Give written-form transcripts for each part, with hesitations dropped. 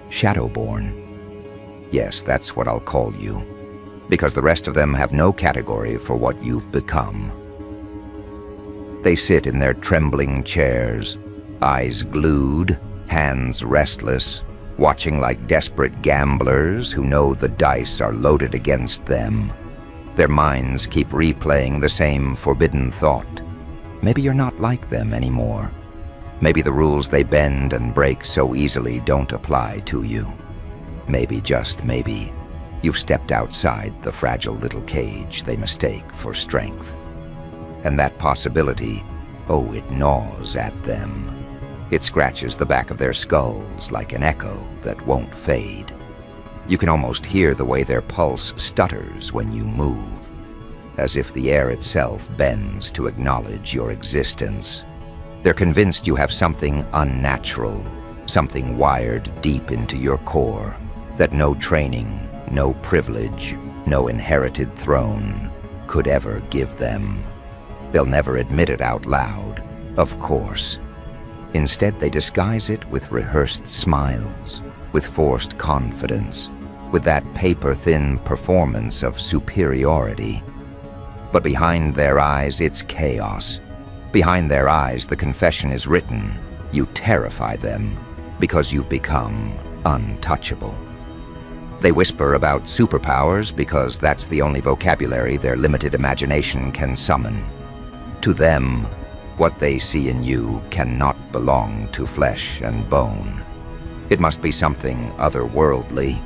Shadowborn. Yes, that's what I'll call you, because the rest of them have no category for what you've become. They sit in their trembling chairs, eyes glued, hands restless, watching like desperate gamblers who know the dice are loaded against them. Their minds keep replaying the same forbidden thought. Maybe you're not like them anymore. Maybe the rules they bend and break so easily don't apply to you. Maybe, just maybe, you've stepped outside the fragile little cage they mistake for strength. And that possibility, oh, it gnaws at them. It scratches the back of their skulls like an echo that won't fade. You can almost hear the way their pulse stutters when you move, as if the air itself bends to acknowledge your existence. They're convinced you have something unnatural, something wired deep into your core, that no training, no privilege, no inherited throne could ever give them. They'll never admit it out loud, of course. Instead, they disguise it with rehearsed smiles, with forced confidence, with that paper-thin performance of superiority. But behind their eyes, it's chaos. Behind their eyes, the confession is written. You terrify them because you've become untouchable. They whisper about superpowers because that's the only vocabulary their limited imagination can summon. To them, what they see in you cannot belong to flesh and bone. It must be something otherworldly,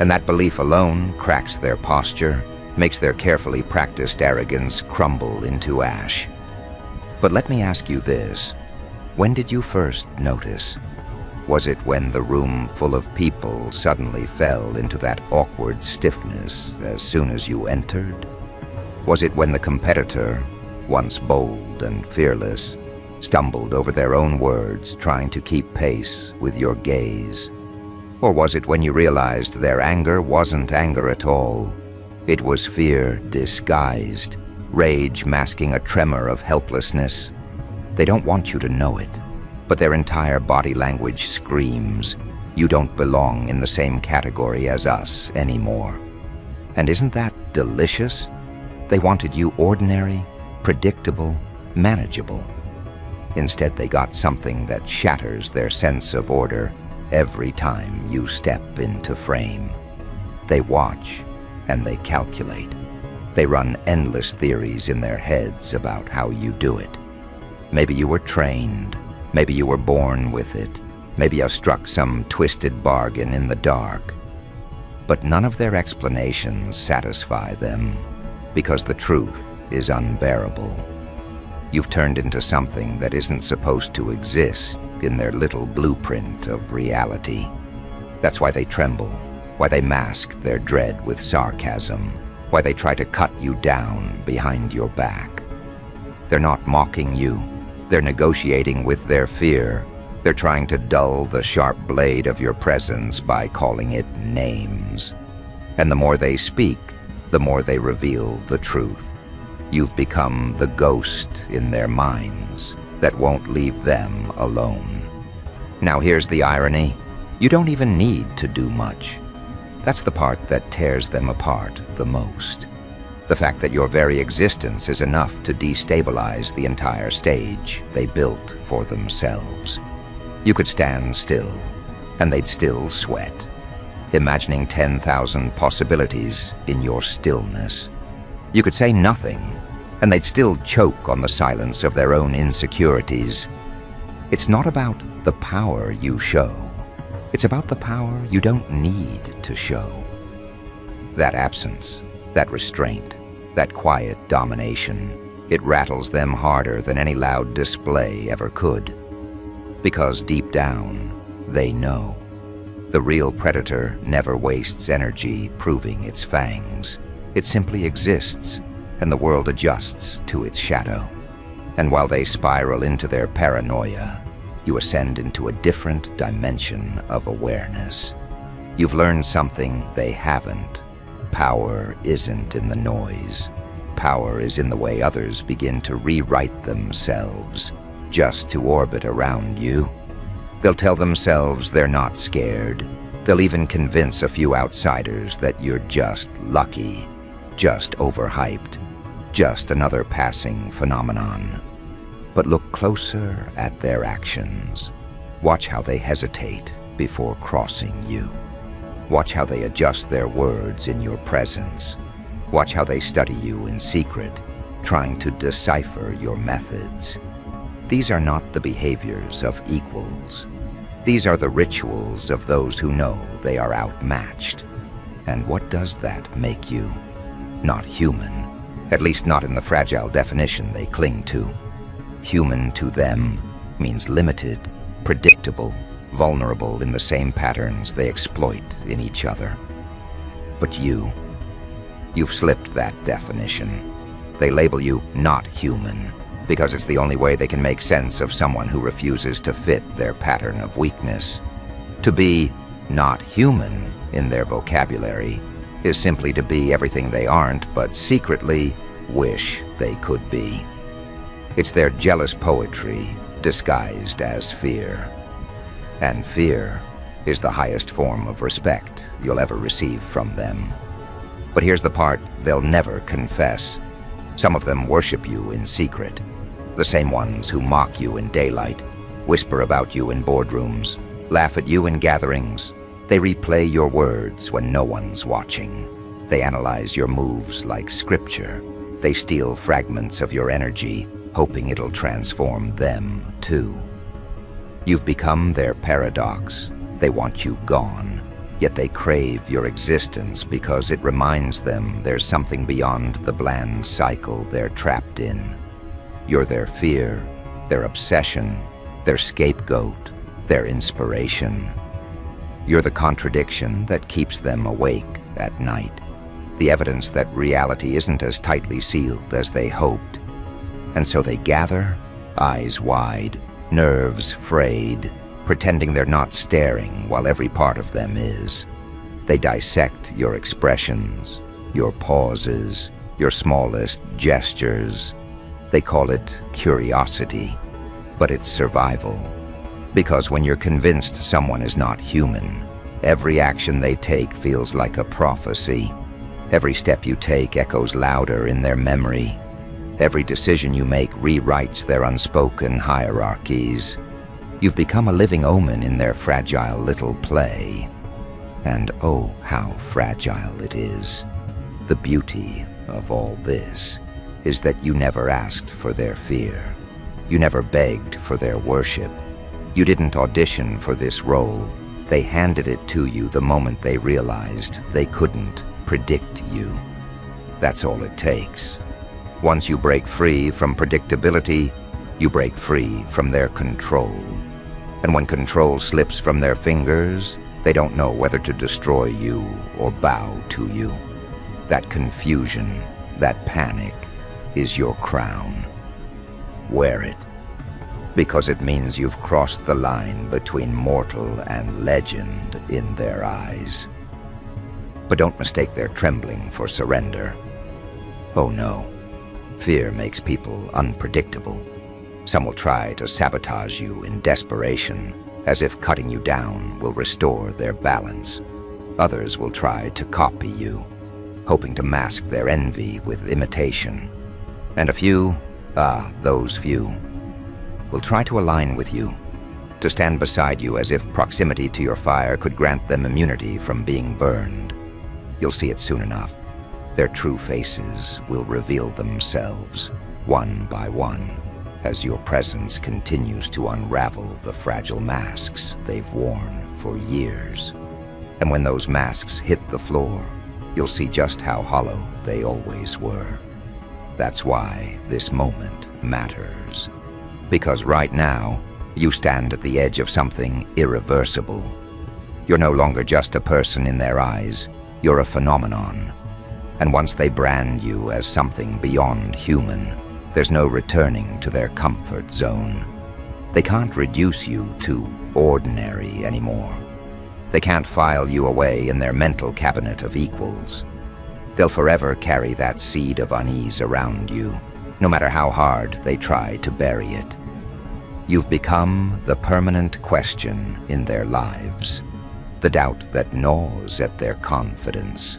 and that belief alone cracks their posture, makes their carefully practiced arrogance crumble into ash. But let me ask you this. When did you first notice? Was it when the room full of people suddenly fell into that awkward stiffness as soon as you entered? Was it when the competitor, once bold and fearless, stumbled over their own words trying to keep pace with your gaze? Or was it when you realized their anger wasn't anger at all? It was fear disguised, rage masking a tremor of helplessness. They don't want you to know it, but their entire body language screams, you don't belong in the same category as us anymore. And isn't that delicious? They wanted you ordinary, predictable, manageable. Instead, they got something that shatters their sense of order every time you step into frame. They watch and they calculate. They run endless theories in their heads about how you do it. Maybe you were trained, maybe you were born with it, maybe you struck some twisted bargain in the dark. But none of their explanations satisfy them, because the truth is unbearable. You've turned into something that isn't supposed to exist in their little blueprint of reality. That's why they tremble, why they mask their dread with sarcasm, why they try to cut you down behind your back. They're not mocking you, they're negotiating with their fear. They're trying to dull the sharp blade of your presence by calling it names. And the more they speak, the more they reveal the truth. You've become the ghost in their minds that won't leave them alone. Now here's the irony. You don't even need to do much. That's the part that tears them apart the most. The fact that your very existence is enough to destabilize the entire stage they built for themselves. You could stand still, and they'd still sweat, imagining 10,000 possibilities in your stillness. You could say nothing, and they'd still choke on the silence of their own insecurities. It's not about the power you show. It's about the power you don't need to show. That absence, that restraint, that quiet domination, it rattles them harder than any loud display ever could. Because deep down, they know. The real predator never wastes energy proving its fangs. It simply exists, and the world adjusts to its shadow. And while they spiral into their paranoia, you ascend into a different dimension of awareness. You've learned something they haven't. Power isn't in the noise. Power is in the way others begin to rewrite themselves, just to orbit around you. They'll tell themselves they're not scared, They'll even convince a few outsiders that you're just lucky, just overhyped, just another passing phenomenon. But look closer at their actions. Watch how they hesitate before crossing you. Watch how they adjust their words in your presence. Watch how they study you in secret, trying to decipher your methods. These are not the behaviors of equals. These are the rituals of those who know they are outmatched. And what does that make you? Not human, at least not in the fragile definition they cling to. Human to them means limited, predictable, vulnerable in the same patterns they exploit in each other. But you've slipped that definition. They label you not human because it's the only way they can make sense of someone who refuses to fit their pattern of weakness. To be not human in their vocabulary is simply to be everything they aren't, but secretly wish they could be. It's their jealous poetry disguised as fear. And fear is the highest form of respect you'll ever receive from them. But here's the part they'll never confess. Some of them worship you in secret. The same ones who mock you in daylight, whisper about you in boardrooms, laugh at you in gatherings. They replay your words when no one's watching. They analyze your moves like scripture. They steal fragments of your energy, hoping it'll transform them too. You've become their paradox. They want you gone, yet they crave your existence because it reminds them there's something beyond the bland cycle they're trapped in. You're their fear, their obsession, their scapegoat, their inspiration. You're the contradiction that keeps them awake at night, the evidence that reality isn't as tightly sealed as they hoped. And so they gather, eyes wide, nerves frayed, pretending they're not staring while every part of them is. They dissect your expressions, your pauses, your smallest gestures. They call it curiosity, but it's survival. Because when you're convinced someone is not human, every action they take feels like a prophecy. Every step you take echoes louder in their memory. Every decision you make rewrites their unspoken hierarchies. You've become a living omen in their fragile little play. And oh, how fragile it is. The beauty of all this is that you never asked for their fear. You never begged for their worship. You didn't audition for this role. They handed it to you the moment they realized they couldn't predict you. That's all it takes. Once you break free from predictability, you break free from their control. And when control slips from their fingers, they don't know whether to destroy you or bow to you. That confusion, that panic, is your crown. Wear it, because it means you've crossed the line between mortal and legend in their eyes. But don't mistake their trembling for surrender. Oh no. Fear makes people unpredictable. Some will try to sabotage you in desperation, as if cutting you down will restore their balance. Others will try to copy you, hoping to mask their envy with imitation. And a few, those few, will try to align with you, to stand beside you as if proximity to your fire could grant them immunity from being burned. You'll see it soon enough. Their true faces will reveal themselves, one by one, as your presence continues to unravel the fragile masks they've worn for years. And when those masks hit the floor, you'll see just how hollow they always were. That's why this moment matters. Because right now, you stand at the edge of something irreversible. You're no longer just a person in their eyes, you're a phenomenon. And once they brand you as something beyond human, there's no returning to their comfort zone. They can't reduce you to ordinary anymore. They can't file you away in their mental cabinet of equals. They'll forever carry that seed of unease around you, no matter how hard they try to bury it. You've become the permanent question in their lives. the doubt that gnaws at their confidence,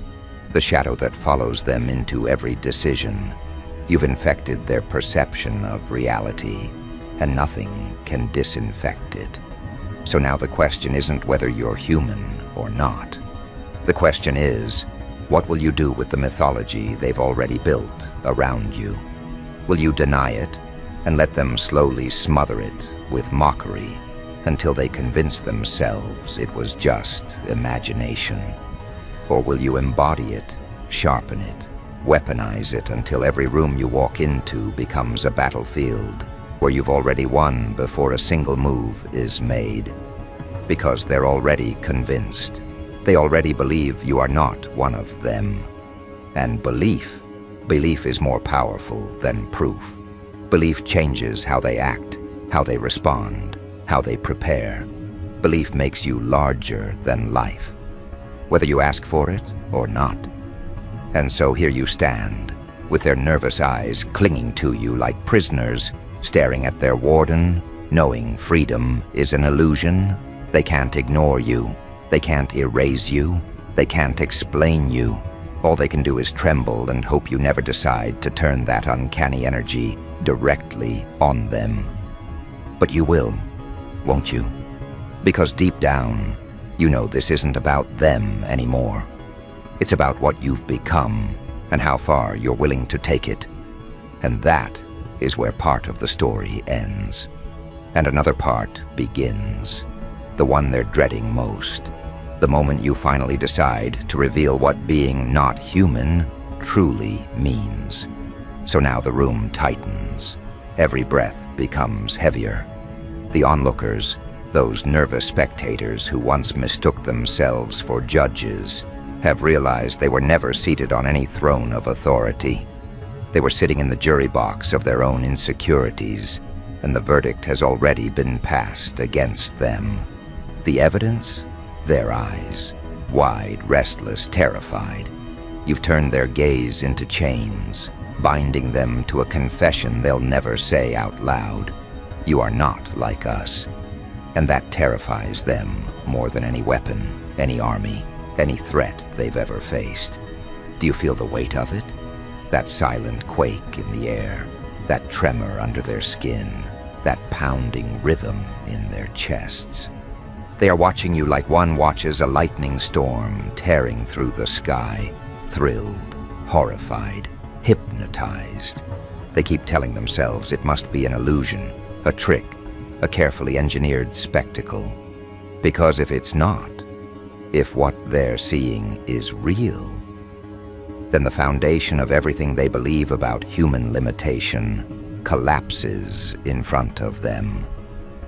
the shadow that follows them into every decision. You've infected their perception of reality, and nothing can disinfect it. So now the question isn't whether you're human or not. The question is, what will you do with the mythology they've already built around you? Will you deny it and let them slowly smother it with mockery until they convince themselves it was just imagination? Or will you embody it, sharpen it, weaponize it until every room you walk into becomes a battlefield where you've already won before a single move is made? Because they're already convinced. They already believe you are not one of them. And belief is more powerful than proof. Belief changes how they act, how they respond, how they prepare. Belief makes you larger than life, whether you ask for it or not. And so here you stand, with their nervous eyes clinging to you like prisoners, staring at their warden, knowing freedom is an illusion. They can't ignore you. They can't erase you. They can't explain you. All they can do is tremble and hope you never decide to turn that uncanny energy directly on them. But you will, won't you? Because deep down, you know this isn't about them anymore. It's about what you've become and how far you're willing to take it. And that is where part of the story ends. And another part begins. The one they're dreading most. The moment you finally decide to reveal what being not human truly means. So now the room tightens. Every breath becomes heavier. The onlookers, those nervous spectators who once mistook themselves for judges, have realized they were never seated on any throne of authority. They were sitting in the jury box of their own insecurities, and the verdict has already been passed against them. The evidence? Their eyes, wide, restless, terrified. You've turned their gaze into chains, binding them to a confession they'll never say out loud. You are not like us. And that terrifies them more than any weapon, any army, any threat they've ever faced. Do you feel the weight of it? That silent quake in the air, that tremor under their skin, that pounding rhythm in their chests. They are watching you like one watches a lightning storm tearing through the sky, thrilled, horrified, hypnotized. They keep telling themselves it must be an illusion, a trick, a carefully engineered spectacle. Because if it's not, if what they're seeing is real, then the foundation of everything they believe about human limitation collapses in front of them.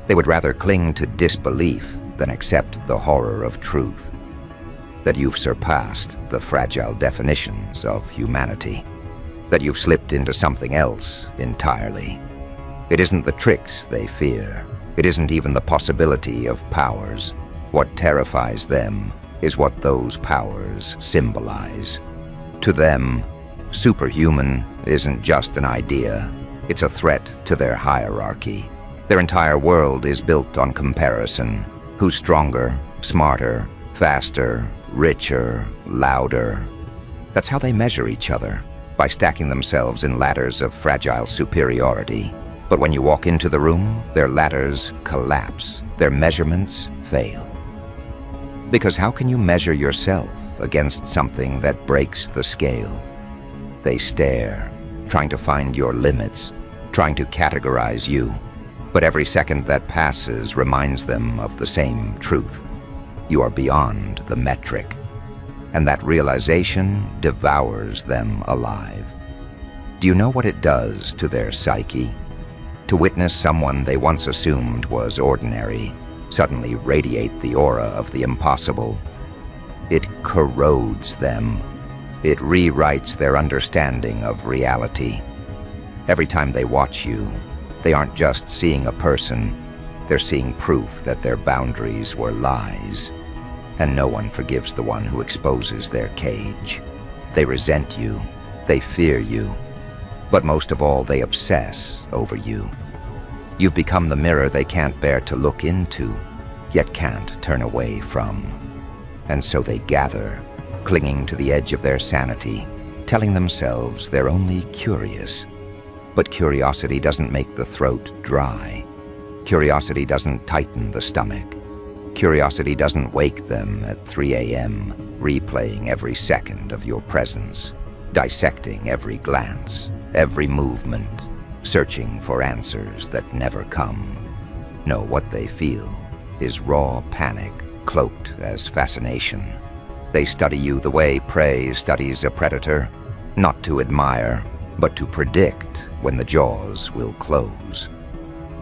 They would rather cling to disbelief than accept the horror of truth, that you've surpassed the fragile definitions of humanity, that you've slipped into something else entirely. It isn't the tricks they fear. It isn't even the possibility of powers. What terrifies them is what those powers symbolize. To them, superhuman isn't just an idea. It's a threat to their hierarchy. Their entire world is built on comparison. Who's stronger, smarter, faster, richer, louder? That's how they measure each other, by stacking themselves in ladders of fragile superiority. But when you walk into the room, their ladders collapse, their measurements fail. Because how can you measure yourself against something that breaks the scale? They stare, trying to find your limits, trying to categorize you. But every second that passes reminds them of the same truth. You are beyond the metric. And that realization devours them alive. Do you know what it does to their psyche? To witness someone they once assumed was ordinary suddenly radiate the aura of the impossible. It corrodes them. It rewrites their understanding of reality. Every time they watch you, they aren't just seeing a person, they're seeing proof that their boundaries were lies. And no one forgives the one who exposes their cage. They resent you, they fear you, but most of all, they obsess over you. You've become the mirror they can't bear to look into, yet can't turn away from. And so they gather, clinging to the edge of their sanity, telling themselves they're only curious. But curiosity doesn't make the throat dry. Curiosity doesn't tighten the stomach. Curiosity doesn't wake them at 3 a.m., replaying every second of your presence, dissecting every glance, every movement, searching for answers that never come. No, what they feel is raw panic cloaked as fascination. They study you the way prey studies a predator, not to admire, but to predict when the jaws will close.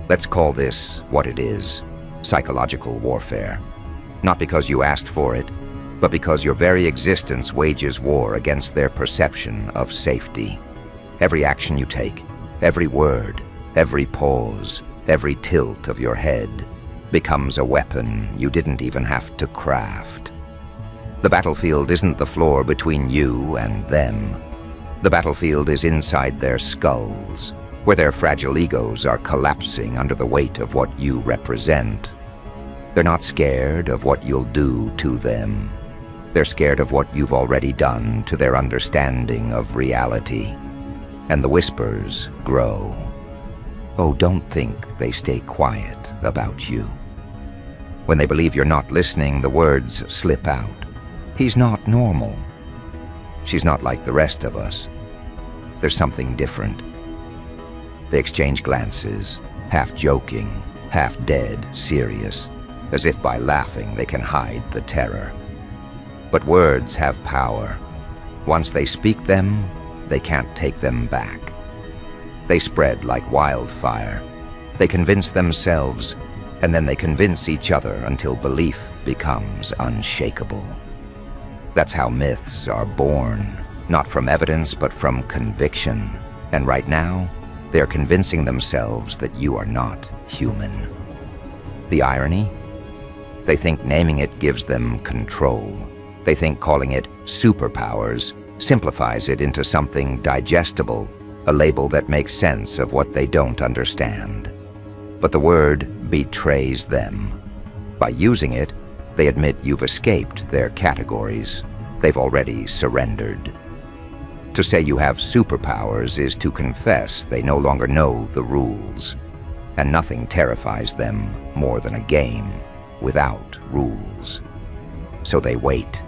Let's call this what it is: psychological warfare. Not because you asked for it, but because your very existence wages war against their perception of safety. Every action you take, every word, every pause, every tilt of your head becomes a weapon you didn't even have to craft. The battlefield isn't the floor between you and them. The battlefield is inside their skulls, where their fragile egos are collapsing under the weight of what you represent. They're not scared of what you'll do to them. They're scared of what you've already done to their understanding of reality. And the whispers grow. Oh, don't think they stay quiet about you. When they believe you're not listening, the words slip out. He's not normal. She's not like the rest of us. There's something different. They exchange glances, half joking, half dead serious, as if by laughing they can hide the terror. But words have power. Once they speak them, they can't take them back. They spread like wildfire. They convince themselves, and then they convince each other until belief becomes unshakable. That's how myths are born, not from evidence but from conviction. And right now, they're convincing themselves that you are not human. The irony? They think naming it gives them control. They think calling it superpowers simplifies it into something digestible, a label that makes sense of what they don't understand. But the word betrays them. By using it, they admit you've escaped their categories. They've already surrendered. To say you have superpowers is to confess they no longer know the rules. And nothing terrifies them more than a game without rules. So they wait.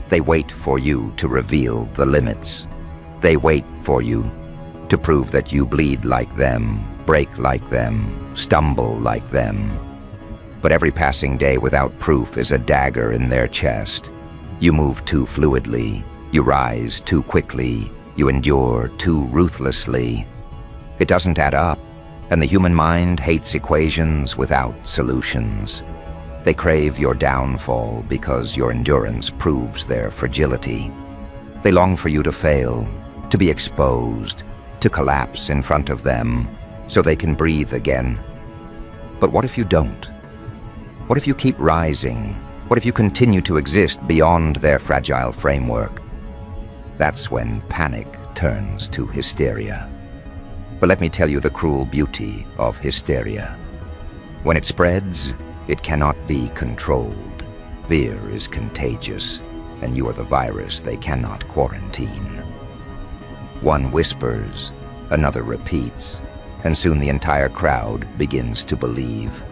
They wait for you to reveal the limits. They wait for you to prove that you bleed like them, break like them, stumble like them. But every passing day without proof is a dagger in their chest. You move too fluidly, you rise too quickly, you endure too ruthlessly. It doesn't add up, and the human mind hates equations without solutions. They crave your downfall because your endurance proves their fragility. They long for you to fail, to be exposed, to collapse in front of them so they can breathe again. But what if you don't? What if you keep rising? What if you continue to exist beyond their fragile framework? That's when panic turns to hysteria. But let me tell you the cruel beauty of hysteria. When it spreads, it cannot be controlled. Fear is contagious, and you are the virus they cannot quarantine. One whispers, another repeats, and soon the entire crowd begins to believe.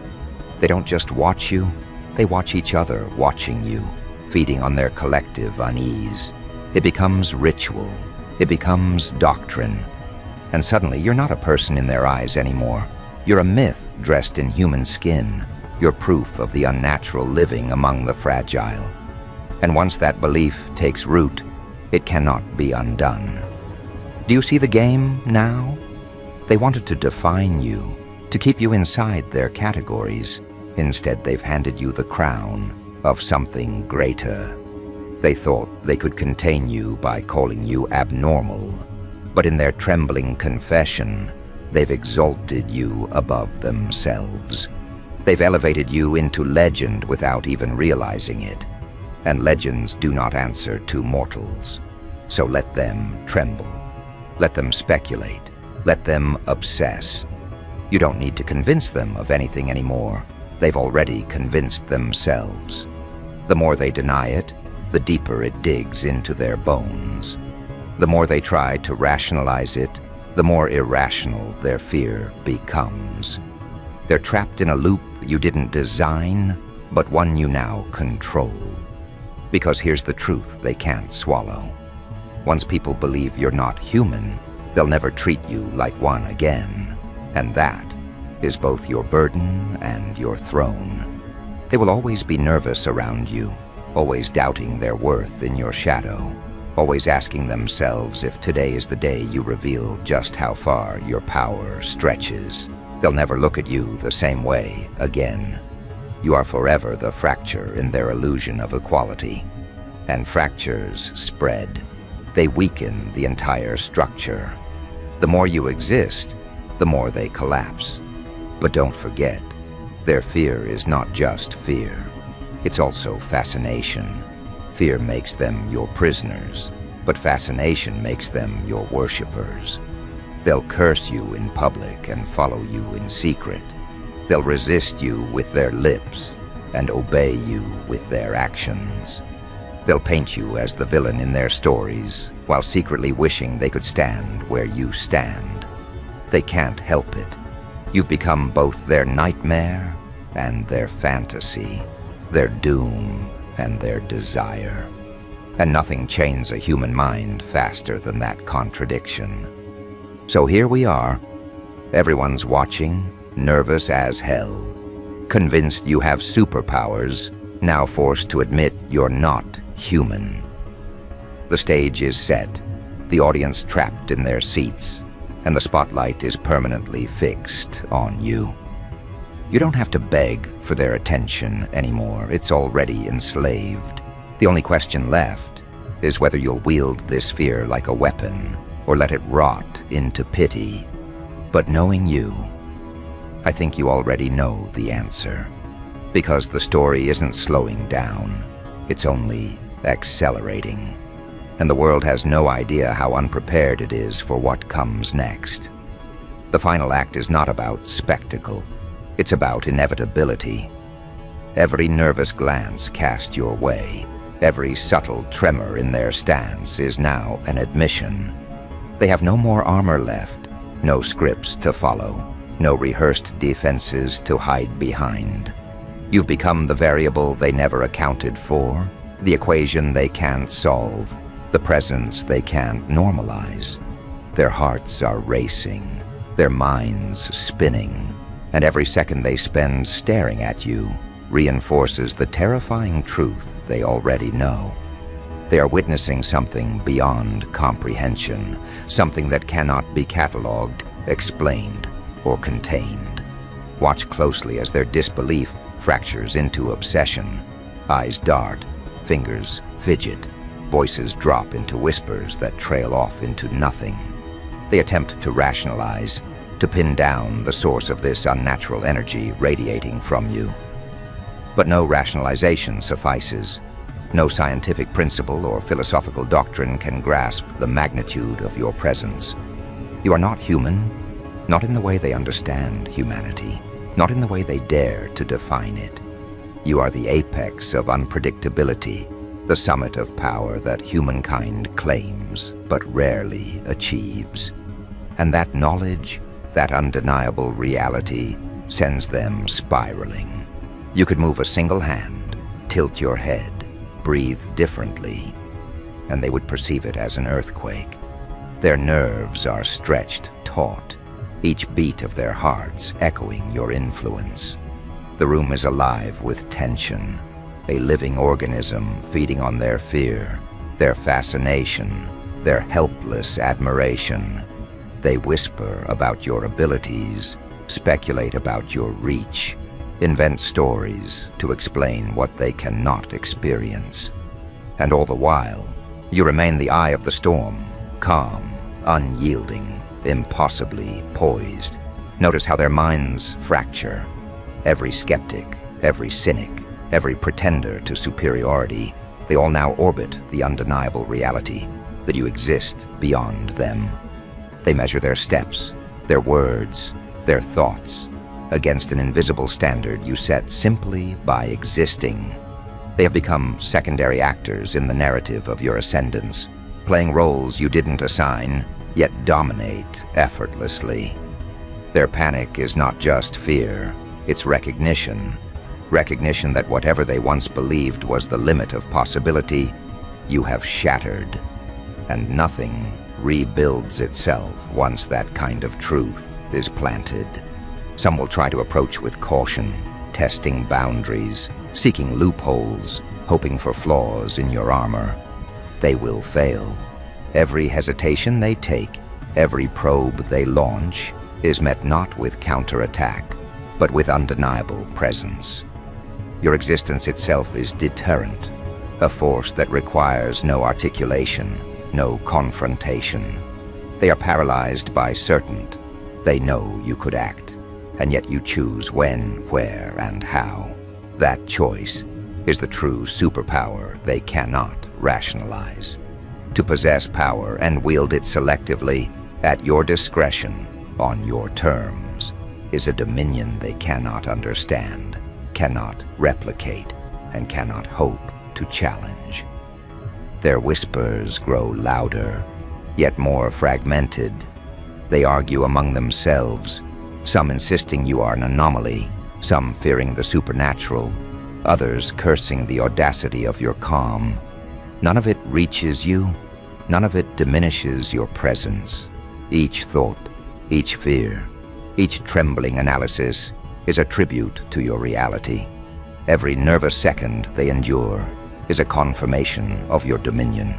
They don't just watch you, they watch each other watching you, feeding on their collective unease. It becomes ritual, it becomes doctrine, and suddenly you're not a person in their eyes anymore. You're a myth dressed in human skin. You're proof of the unnatural living among the fragile. And once that belief takes root, it cannot be undone. Do you see the game now? They wanted to define you, to keep you inside their categories. Instead, they've handed you the crown of something greater. They thought they could contain you by calling you abnormal, but in their trembling confession, they've exalted you above themselves. They've elevated you into legend without even realizing it, and legends do not answer to mortals. So let them tremble. Let them speculate. Let them obsess. You don't need to convince them of anything anymore. They've already convinced themselves. The more they deny it, the deeper it digs into their bones. The more they try to rationalize it, the more irrational their fear becomes. They're trapped in a loop you didn't design, but one you now control. Because here's the truth they can't swallow. Once people believe you're not human, they'll never treat you like one again. And that is both your burden and your throne. They will always be nervous around you, always doubting their worth in your shadow, always asking themselves if today is the day you reveal just how far your power stretches. They'll never look at you the same way again. You are forever the fracture in their illusion of equality. And fractures spread. They weaken the entire structure. The more you exist, the more they collapse. But don't forget, their fear is not just fear. It's also fascination. Fear makes them your prisoners, but fascination makes them your worshippers. They'll curse you in public and follow you in secret. They'll resist you with their lips and obey you with their actions. They'll paint you as the villain in their stories, while secretly wishing they could stand where you stand. They can't help it. You've become both their nightmare and their fantasy, their doom and their desire. And nothing chains a human mind faster than that contradiction. So here we are. Everyone's watching, nervous as hell. Convinced you have superpowers, now forced to admit you're not human. The stage is set, the audience trapped in their seats, and the spotlight is permanently fixed on you. You don't have to beg for their attention anymore. It's already enslaved. The only question left is whether you'll wield this fear like a weapon or let it rot into pity. But knowing you, I think you already know the answer. Because the story isn't slowing down, it's only accelerating. And the world has no idea how unprepared it is for what comes next. The final act is not about spectacle. It's about inevitability. Every nervous glance cast your way, every subtle tremor in their stance is now an admission. They have no more armor left, no scripts to follow, no rehearsed defenses to hide behind. You've become the variable they never accounted for, the equation they can't solve, the presence they can't normalize. Their hearts are racing, their minds spinning, and every second they spend staring at you reinforces the terrifying truth they already know. They are witnessing something beyond comprehension, something that cannot be cataloged, explained, or contained. Watch closely as their disbelief fractures into obsession. Eyes dart, fingers fidget, voices drop into whispers that trail off into nothing. They attempt to rationalize, to pin down the source of this unnatural energy radiating from you. But no rationalization suffices. No scientific principle or philosophical doctrine can grasp the magnitude of your presence. You are not human, not in the way they understand humanity, not in the way they dare to define it. You are the apex of unpredictability, the summit of power that humankind claims but rarely achieves. And that knowledge, that undeniable reality, sends them spiraling. You could move a single hand, tilt your head, breathe differently, and they would perceive it as an earthquake. Their nerves are stretched taut, each beat of their hearts echoing your influence. The room is alive with tension, a living organism feeding on their fear, their fascination, their helpless admiration. They whisper about your abilities, speculate about your reach, invent stories to explain what they cannot experience. And all the while, you remain the eye of the storm, calm, unyielding, impossibly poised. Notice how their minds fracture. Every skeptic, every cynic, every pretender to superiority, they all now orbit the undeniable reality that you exist beyond them. They measure their steps, their words, their thoughts, against an invisible standard you set simply by existing. They have become secondary actors in the narrative of your ascendance, playing roles you didn't assign, yet dominate effortlessly. Their panic is not just fear, it's recognition. Recognition that whatever they once believed was the limit of possibility, you have shattered. And nothing rebuilds itself once that kind of truth is planted. Some will try to approach with caution, testing boundaries, seeking loopholes, hoping for flaws in your armor. They will fail. Every hesitation they take, every probe they launch, is met not with counterattack, but with undeniable presence. Your existence itself is deterrent, a force that requires no articulation, no confrontation. They are paralyzed by certainty. They know you could act, and yet you choose when, where, and how. That choice is the true superpower they cannot rationalize. To possess power and wield it selectively, at your discretion, on your terms, is a dominion they cannot understand, cannot replicate, and cannot hope to challenge. Their whispers grow louder, yet more fragmented. They argue among themselves, some insisting you are an anomaly, some fearing the supernatural, others cursing the audacity of your calm. None of it reaches you, none of it diminishes your presence. Each thought, each fear, each trembling analysis is a tribute to your reality. Every nervous second they endure is a confirmation of your dominion.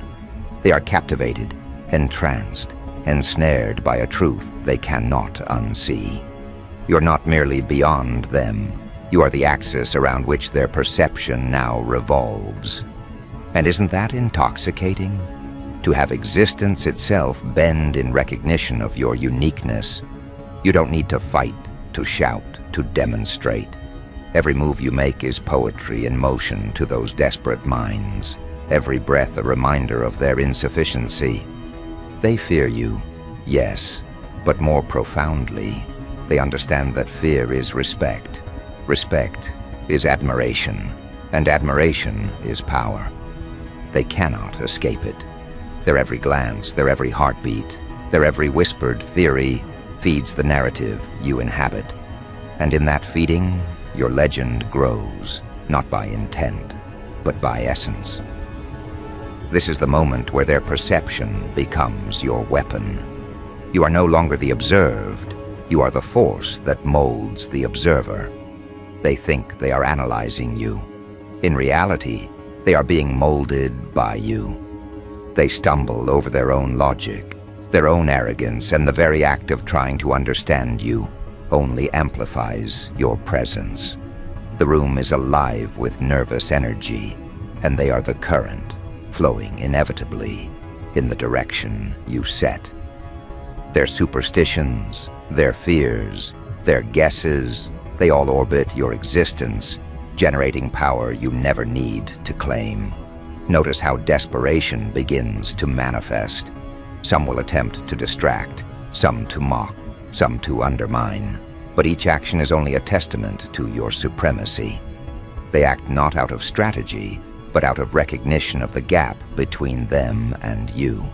They are captivated, entranced, ensnared by a truth they cannot unsee. You're not merely beyond them, you are the axis around which their perception now revolves. And isn't that intoxicating? To have existence itself bend in recognition of your uniqueness. You don't need to fight, to shout, to demonstrate. Every move you make is poetry in motion to those desperate minds. Every breath a reminder of their insufficiency. They fear you, yes, but more profoundly, they understand that fear is respect. Respect is admiration, and admiration is power. They cannot escape it. Their every glance, their every heartbeat, their every whispered theory feeds the narrative you inhabit. And in that feeding, your legend grows, not by intent, but by essence. This is the moment where their perception becomes your weapon. You are no longer the observed, you are the force that molds the observer. They think they are analyzing you. In reality, they are being molded by you. They stumble over their own logic, their own arrogance, and the very act of trying to understand you only amplifies your presence. The room is alive with nervous energy, and they are the current, flowing inevitably in the direction you set. Their superstitions, their fears, their guesses, they all orbit your existence, generating power you never need to claim. Notice how desperation begins to manifest. Some will attempt to distract, some to mock, some to undermine, but each action is only a testament to your supremacy. They act not out of strategy, but out of recognition of the gap between them and you.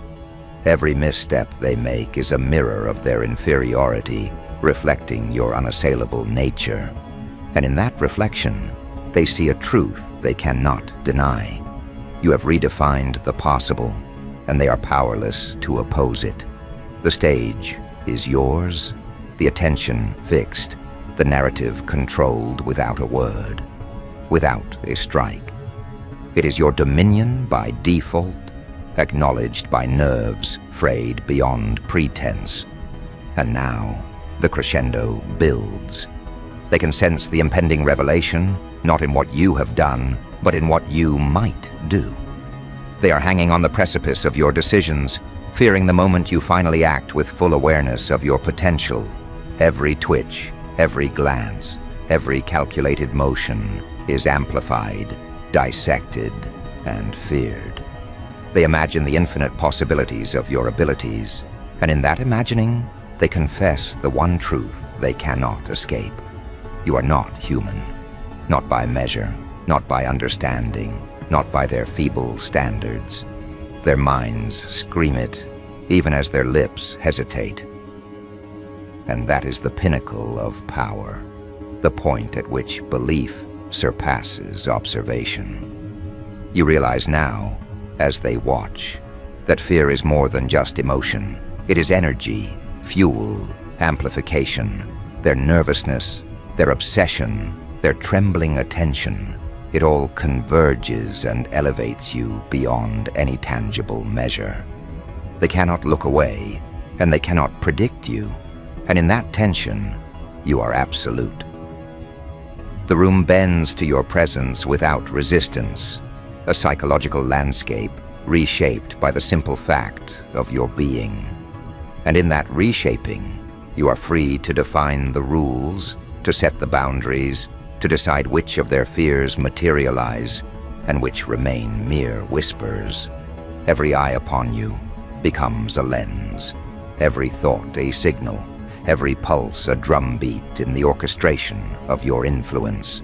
Every misstep they make is a mirror of their inferiority, reflecting your unassailable nature. And in that reflection, they see a truth they cannot deny. You have redefined the possible, and they are powerless to oppose it. The stage is yours, the attention fixed, the narrative controlled without a word, without a strike. It is your dominion by default, acknowledged by nerves frayed beyond pretense. And now, the crescendo builds. They can sense the impending revelation, not in what you have done, but in what you might do. They are hanging on the precipice of your decisions, fearing the moment you finally act with full awareness of your potential. Every twitch, every glance, every calculated motion is amplified, dissected, and feared. They imagine the infinite possibilities of your abilities, and in that imagining, they confess the one truth they cannot escape. You are not human, not by measure, not by understanding, not by their feeble standards. Their minds scream it, even as their lips hesitate. And that is the pinnacle of power, the point at which belief surpasses observation. You realize now, as they watch, that fear is more than just emotion. It is energy, fuel, amplification. Their nervousness, their obsession, their trembling attention, it all converges and elevates you beyond any tangible measure. They cannot look away, and they cannot predict you, and in that tension, you are absolute. The room bends to your presence without resistance, a psychological landscape reshaped by the simple fact of your being. And in that reshaping, you are free to define the rules, to set the boundaries, to decide which of their fears materialize and which remain mere whispers. Every eye upon you becomes a lens, every thought a signal, every pulse a drumbeat in the orchestration of your influence.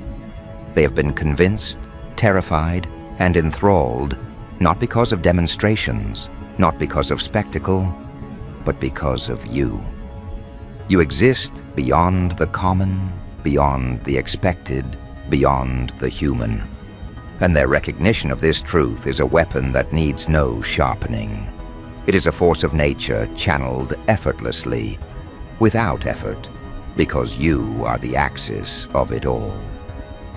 They have been convinced, terrified, and enthralled, not because of demonstrations, not because of spectacle, but because of you. You exist beyond the common, beyond the expected, beyond the human. And their recognition of this truth is a weapon that needs no sharpening. It is a force of nature channeled effortlessly, without effort, because you are the axis of it all.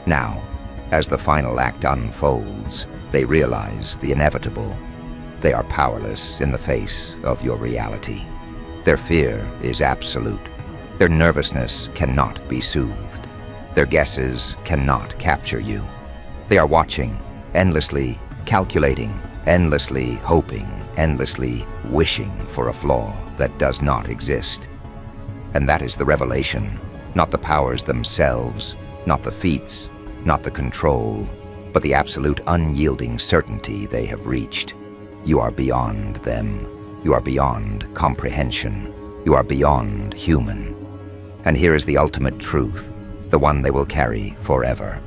Now, as the final act unfolds, they realize the inevitable. They are powerless in the face of your reality. Their fear is absolute. Their nervousness cannot be soothed. Their guesses cannot capture you. They are watching, endlessly calculating, endlessly hoping, endlessly wishing for a flaw that does not exist. And that is the revelation, not the powers themselves, not the feats, not the control, but the absolute unyielding certainty they have reached. You are beyond them. You are beyond comprehension. You are beyond human. And here is the ultimate truth, the one they will carry forever.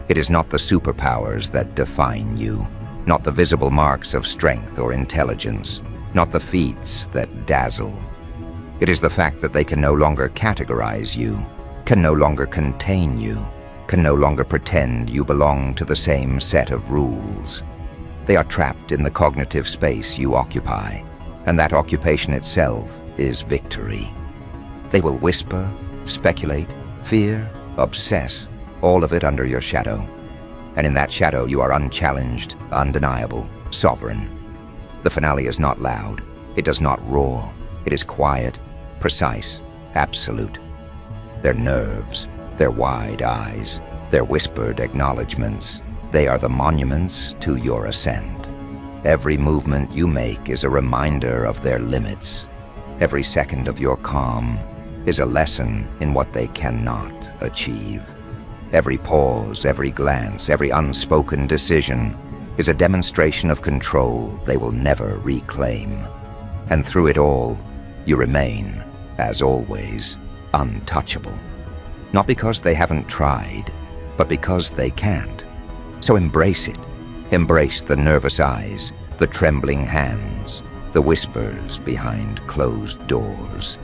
It is not the superpowers that define you, not the visible marks of strength or intelligence, not the feats that dazzle. It is the fact that they can no longer categorize you, can no longer contain you, can no longer pretend you belong to the same set of rules. They are trapped in the cognitive space you occupy, and that occupation itself is victory. They will whisper, speculate, fear, obsess, all of it under your shadow. And in that shadow you are unchallenged, undeniable, sovereign. The finale is not loud. It does not roar. It is quiet, precise, absolute. Their nerves, their wide eyes, their whispered acknowledgments, they are the monuments to your ascent. Every movement you make is a reminder of their limits. Every second of your calm is a lesson in what they cannot achieve. Every pause, every glance, every unspoken decision is a demonstration of control they will never reclaim. And through it all, you remain, as always, untouchable. Not because they haven't tried, but because they can't. So embrace it. Embrace the nervous eyes, the trembling hands, the whispers behind closed doors.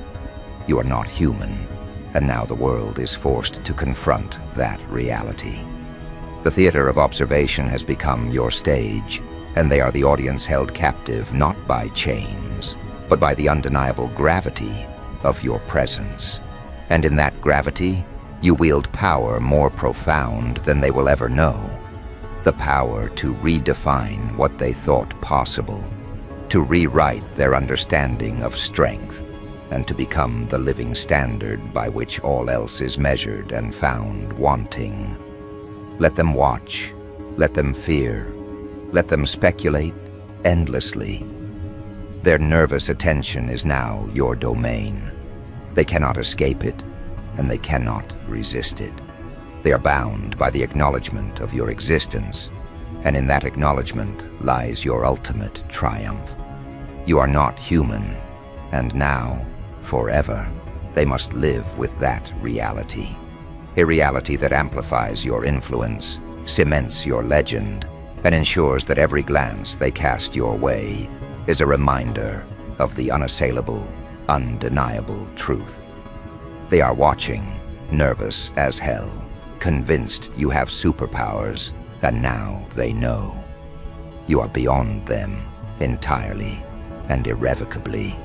You are not human, and now the world is forced to confront that reality. The theater of observation has become your stage, and they are the audience held captive not by chains, but by the undeniable gravity of your presence. And in that gravity, you wield power more profound than they will ever know. The power to redefine what they thought possible, to rewrite their understanding of strength, and to become the living standard by which all else is measured and found wanting. Let them watch, let them fear, let them speculate endlessly. Their nervous attention is now your domain. They cannot escape it, and they cannot resist it. They are bound by the acknowledgement of your existence, and in that acknowledgement lies your ultimate triumph. You are not human, and now, forever, they must live with that reality. A reality that amplifies your influence, cements your legend, and ensures that every glance they cast your way is a reminder of the unassailable, undeniable truth. They are watching, nervous as hell, convinced you have superpowers, and now they know. You are beyond them, entirely and irrevocably.